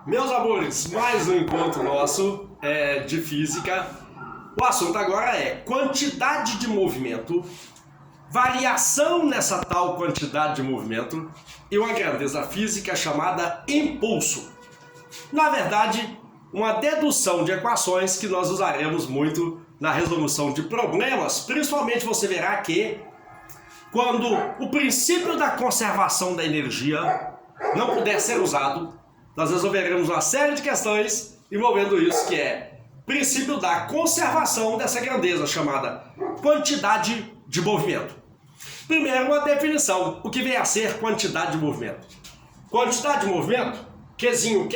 Meus amores, mais um encontro nosso de física. O assunto agora é quantidade de movimento, variação nessa tal quantidade de movimento e uma grandeza física chamada impulso. Na verdade, uma dedução de equações que nós usaremos muito na resolução de problemas, principalmente você verá que quando o princípio da conservação da energia não puder ser usado, nós resolveremos uma série de questões envolvendo isso, que é princípio da conservação dessa grandeza, chamada quantidade de movimento. Primeiro, uma definição. O que vem a ser quantidade de movimento? Quantidade de movimento, Qzinho,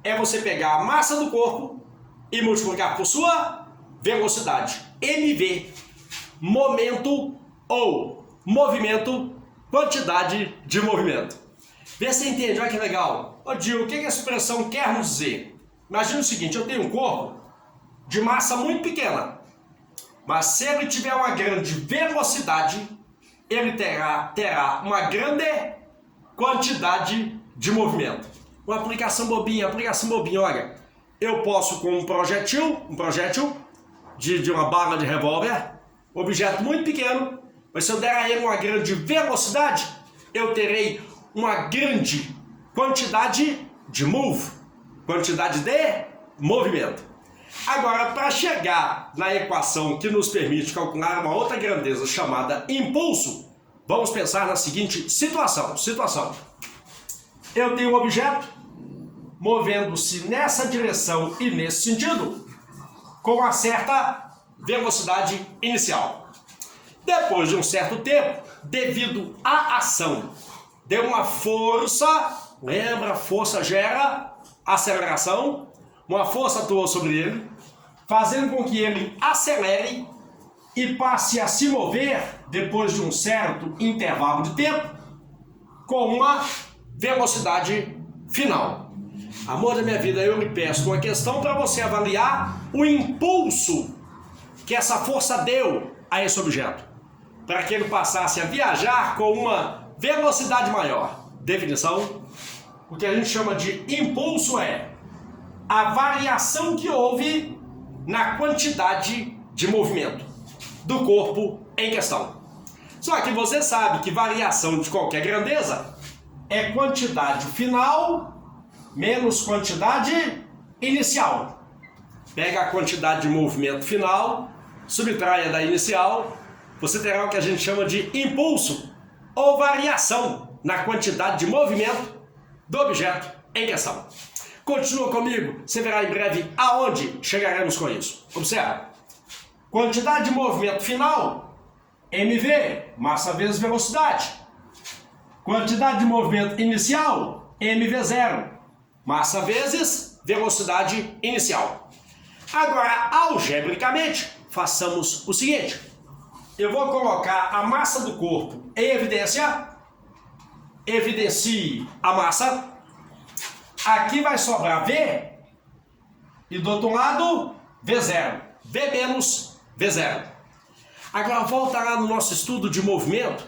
é você pegar a massa do corpo e multiplicar por sua velocidade. MV, momento ou movimento, quantidade de movimento. Vê se você entende, olha que legal. Ô Dil, o que essa expressão quer nos dizer? Imagina o seguinte, eu tenho um corpo de massa muito pequena, mas se ele tiver uma grande velocidade, ele terá uma grande quantidade de movimento. Uma aplicação bobinha, olha, eu posso com um projétil de uma bala de revólver, objeto muito pequeno, mas se eu der a ele uma grande velocidade, eu terei uma grande quantidade de quantidade de movimento. Agora, para chegar na equação que nos permite calcular uma outra grandeza chamada impulso, vamos pensar na seguinte situação. Eu tenho um objeto movendo-se nessa direção e nesse sentido com uma certa velocidade inicial. Depois de um certo tempo, devido à ação de uma força, lembra, força gera aceleração, uma força atuou sobre ele, fazendo com que ele acelere e passe a se mover depois de um certo intervalo de tempo com uma velocidade final. Amor da minha vida, eu lhe peço uma questão para você avaliar o impulso que essa força deu a esse objeto, para que ele passasse a viajar com uma velocidade maior. Definição: o que a gente chama de impulso é a variação que houve na quantidade de movimento do corpo em questão. Só que você sabe que variação de qualquer grandeza é quantidade final menos quantidade inicial. Pega a quantidade de movimento final, subtraia da inicial, você terá o que a gente chama de impulso ou variação na quantidade de movimento do objeto em questão. Continua comigo, você verá em breve aonde chegaremos com isso. Observa. Quantidade de movimento final, mv, massa vezes velocidade. Quantidade de movimento inicial, mv0, massa vezes velocidade inicial. Agora, algebricamente, façamos o seguinte. Eu vou colocar a massa do corpo em evidência. Evidencie a massa. Aqui vai sobrar V e do outro lado V0. V menos V0. Agora volta lá no nosso estudo de movimento,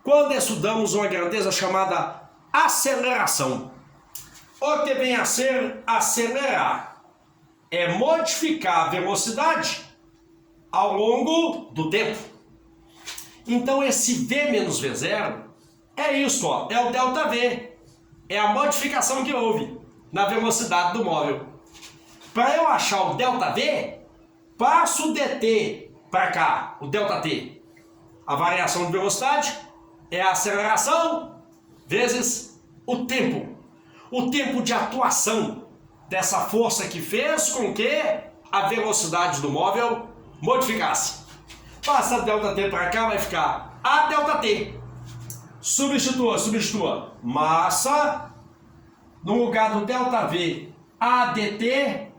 quando estudamos uma grandeza chamada aceleração. O que vem a ser acelerar é modificar a velocidade ao longo do tempo. Então esse V menos V0 é isso, ó, é o ΔV. É a modificação que houve na velocidade do móvel. Para eu achar o ΔV, passo o dt para cá, o ΔT. A variação de velocidade é a aceleração vezes o tempo. O tempo de atuação dessa força que fez com que a velocidade do móvel modificasse. Passa ΔT para cá, vai ficar a ΔT. Substitua. Massa, no lugar do ΔV, ADT,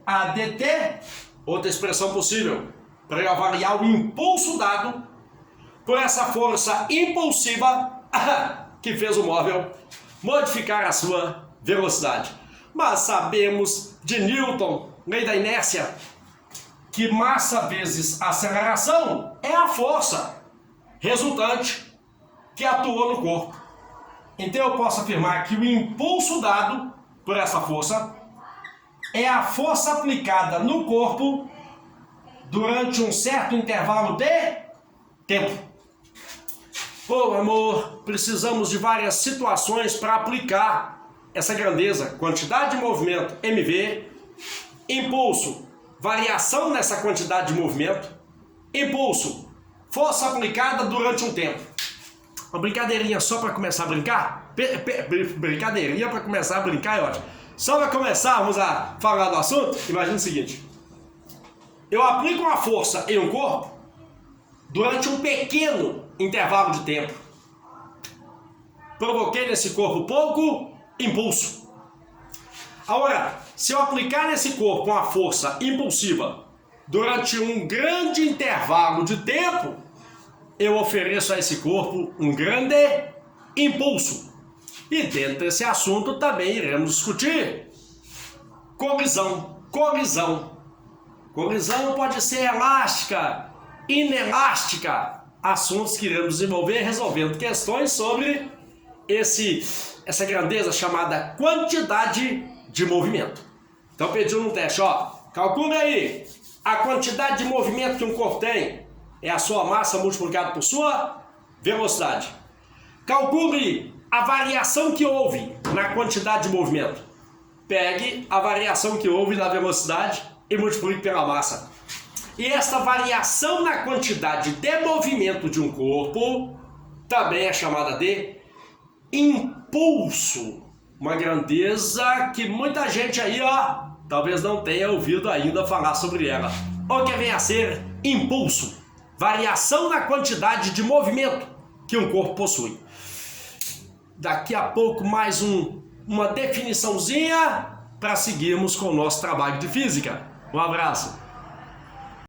outra expressão possível, para eu avaliar o impulso dado por essa força impulsiva que fez o móvel modificar a sua velocidade. Mas sabemos de Newton, lei da inércia, que massa vezes aceleração é a força resultante que atuou no corpo. Então eu posso afirmar que o impulso dado por essa força é a força aplicada no corpo durante um certo intervalo de tempo. Pô, amor, precisamos de várias situações para aplicar essa grandeza. Quantidade de movimento, MV, impulso, variação nessa quantidade de movimento, impulso, força aplicada durante um tempo. Uma brincadeirinha só para começar a brincar? Brincadeirinha para começar a brincar é ótimo. Só para começarmos a falar do assunto, imagina o seguinte. Eu aplico uma força em um corpo durante um pequeno intervalo de tempo. Provoquei nesse corpo pouco impulso. Agora, se eu aplicar nesse corpo uma força impulsiva durante um grande intervalo de tempo, eu ofereço a esse corpo um grande impulso. E dentro desse assunto também iremos discutir colisão. Colisão pode ser elástica, inelástica. Assuntos que iremos desenvolver resolvendo questões sobre essa grandeza chamada quantidade de movimento. Então pediu no teste, ó, calcule aí a quantidade de movimento que um corpo tem. É a sua massa multiplicada por sua velocidade. Calcule a variação que houve na quantidade de movimento. Pegue a variação que houve na velocidade e multiplique pela massa. E essa variação na quantidade de movimento de um corpo também é chamada de impulso. Uma grandeza que muita gente aí, ó, talvez não tenha ouvido ainda falar sobre ela. O que vem a ser impulso? Variação na quantidade de movimento que um corpo possui. Daqui a pouco mais uma definiçãozinha para seguirmos com o nosso trabalho de física. Um abraço.